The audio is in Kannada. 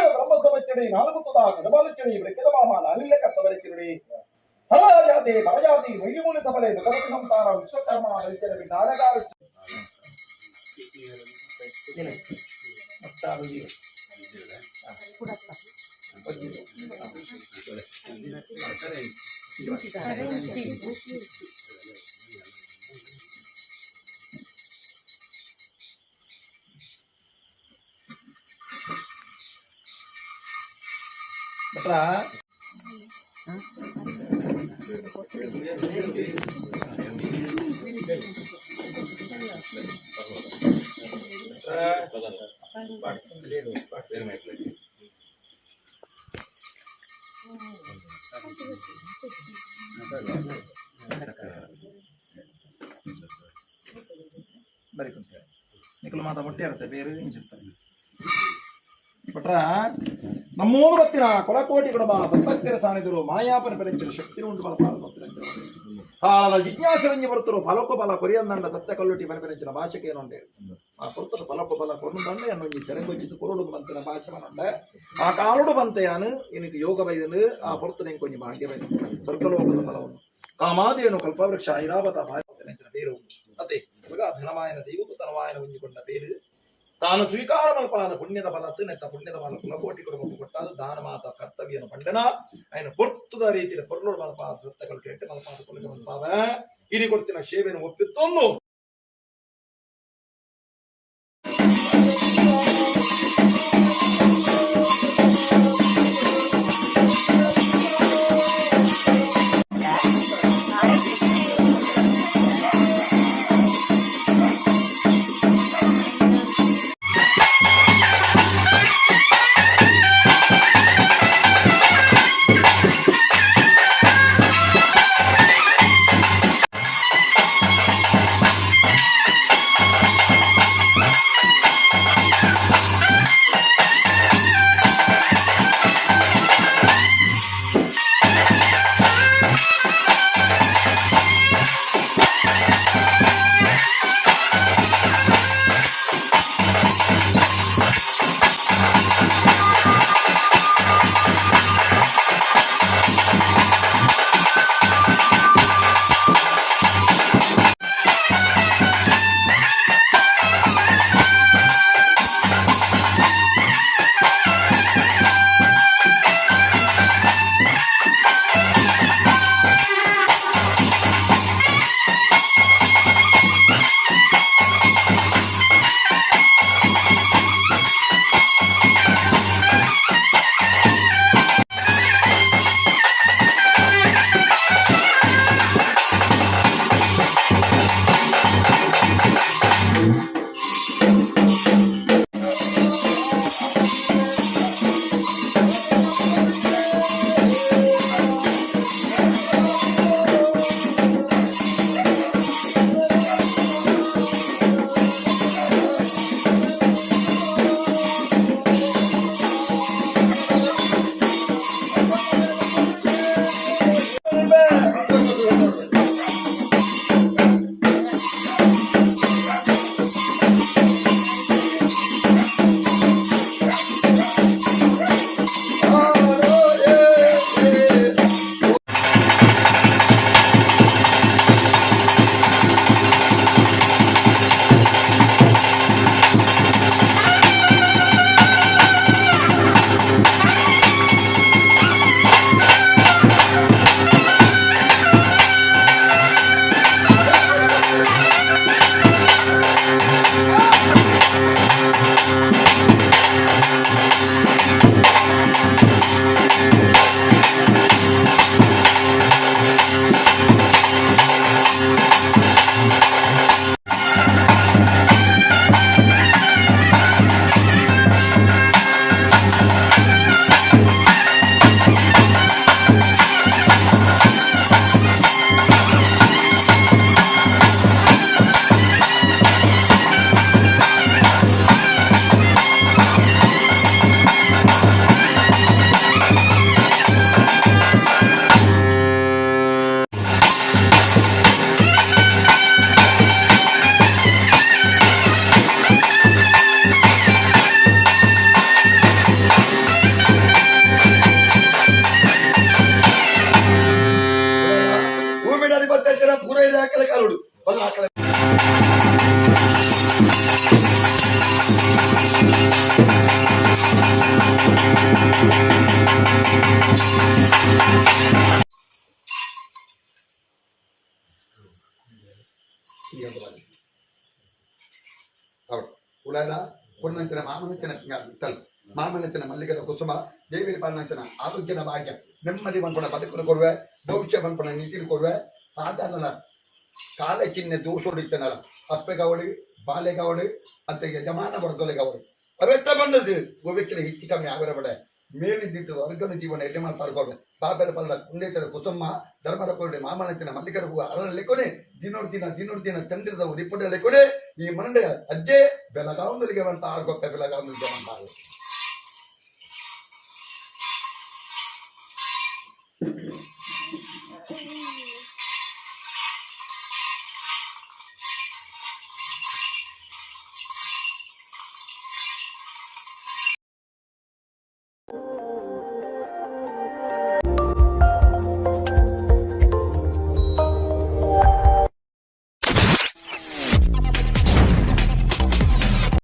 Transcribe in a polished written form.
ಬ್ರಹ್ಮ ಸಮಚ್ಚಡಿ ನಾಲ್ಕು ತುದ ಗಡಬಾಲಚಡಿ ವೃಕ್ಕದ ಮಾಮ ನಾಲಿಲ್ಲ ಕರ್ತವರಿಚಿರುಡಿ ಹಲಜಾತಿ ಬಲಜಾತಿ ವೈಮೂಲ ಸಬಲೆ ಭಗವತಿ ಸಂತಾರ ವಿಶ್ವಕರ್ಮ ರೈತರ ನಾಡಗಾರ ನಿಖಲು ಮಾತಾ ಮೊಟ್ಟೆ ಇರುತ್ತೆ ಬೇರೆ ಹಿಂಸಿರ್ತಾರೆ ಪಟ್ರ ನಮ್ಮೂರು ಬತ್ತಿನ ಕೊಳಕೋಟಿ ಕೊಡಬ ಸಂಪತ್ತಿರ ಸಾನಿದರು ಮಾಯಾಪನ ಪೆರಂಚರು ಶಕ್ತಿ ಉಂಟು ಬಲ ಕಾಲದ ಜಿಜ್ಞಾಸರಂಜಿ ಬರುತ್ತರು ಫಲಕ್ಕೂ ಬಲ ಕೊರಿಯಂದಂಡ ಸತ್ಯ ಕಲ್ಲುಟಿ ಮನೆ ಪೆರಂಚಿನ ಭಾಷೆಗೆ ಏನುಂಡೆ ಆ ಕೊರ್ತದ ಫಲಕ್ಕೂ ಬಲ ಕೊರುಂದಂಡ ಎನ್ನೊಂಜಿ ಸೆರೆಂಗೊಚ್ಚಿದ್ದು ಕೊರುಡು ಬಂತಿನ ಭಾಷೆ ಮನಂಡ ಆ ಕಾಲುಡು ಬಂತೆಯಾನು ಇನಿಗೆ ಯೋಗ ಬೈದನು ಆ ಹೊರತು ನೆಂಗೆ ಕೊಂಚ ಭಾಗ್ಯ ಬೈದ ಸ್ವರ್ಗಲೋಕದ ಫಲವನ್ನು ಕಾಮಾದೇನು ಕಲ್ಪವೃಕ್ಷ ಐರಾವತ ಭಾಷೆ ಬೇರು ಅದೇ ಧನಮಾಯನ ದೈವಕು ತನವಾಯನ ಹೊಂದಿಕೊಂಡ ಬೇರು ತಾನು ಸ್ವೀಕಾರ ಮಲ್ಪಾದ ಪುಣ್ಯದ ಫಲತ್ತು ನೆತ್ತ ಪುಣ್ಯದ ಫಲ ಕುಲಕೋಟಿ ಕೊಡಬೇಕು ಕೊಟ್ಟಾದ ದಾನ ಮಾತ ಕರ್ತವ್ಯನ ಪಂಡನ ఆయన పొర్తుದ ರೀತಿಯ ಪೊರ್ಲೋಡು ಮಲ್ಪಾದ ಸತ್ಯಗಳು ಕೆಟ್ಟ ಮಲ್ಪಾದ ಕೊಲಗೆ ಮಲ್ಪಾದ ಇರಿ ಕೊಡ್ತಿನ ಸೇವೆಯನ್ನು ಒಪ್ಪಿತ್ತೊಂದು ಮಕ್ಕಳ ಉಳಾಲ ಪುಣ್ಣಂಚಿನ ಮಾಮನಂಚಿನ ವಿಠಲ್ ಮಾಮನಂಚಿನ ಮಲ್ಲಿಗದ ಕುಸುಮ ದೇವಿ ಪಾಲನಂಚಿನ ಆರೋಗ್ಯನ ಭಾಗ್ಯ ನೆಮ್ಮದಿ ಬಂದ್ಕೊಂಡ ಬದುಕನ್ನು ಕೊಡುವೆ ಭವಿಷ್ಯ ಬಂದ್ಕೊಂಡ ನೀತಿನ ಕೊಡುವೆ ಸಾಧಾರಣ ಕಾಲ ಚಿಹ್ನೆ ದೂಸೋಡಿತ್ತನಲ್ಲ ಅಪ್ಪೆಗವಡಿ ಬಾಲೆಗವಡಿ ಅಂತ ಯಜಮಾನ ವರ್ಗಲೆಗವಡಿ ಅವೆತ್ತ ಬಂದದ್ದು ಗೋವಿಕ್ಕಿನ ಹೆಚ್ಚು ಕಮ್ಮಿ ಆಗಿರಬೇಡ ಮೇಲಿದ್ದಿತ್ತು ವರ್ಗನ ಜೀವನ ಯಜಮಾನ ಪಾಲ್ಕೊಳ್বে ಬಾಬೆಲ ಪಲ್ಲ ಕುಂಡೇತರ ಕುಸುಮ ಧರ್ಮದ ಕೊರಡೆ ಮಾಮನಂಚಿನ ಮಲ್ಲಿಗರ ಹೂವು ಅರಳಲ್ಲಿ ಕೊನೆ ದಿನೋಡ್ ದಿನ ಚಂದ್ರದವು ರಿಪುಟಲ್ಲಿ ಕೊನೆ ಈ ಮಂಡೆ ಅಜ್ಜೆ ಬೆಳಗಾವದಲ್ಲಿಗೆ ಬಂತ ಆರ್ಗೊಪ್ಪೆ ಬೆಳಗಾವದಲ್ಲಿಗೆ ಬಂತ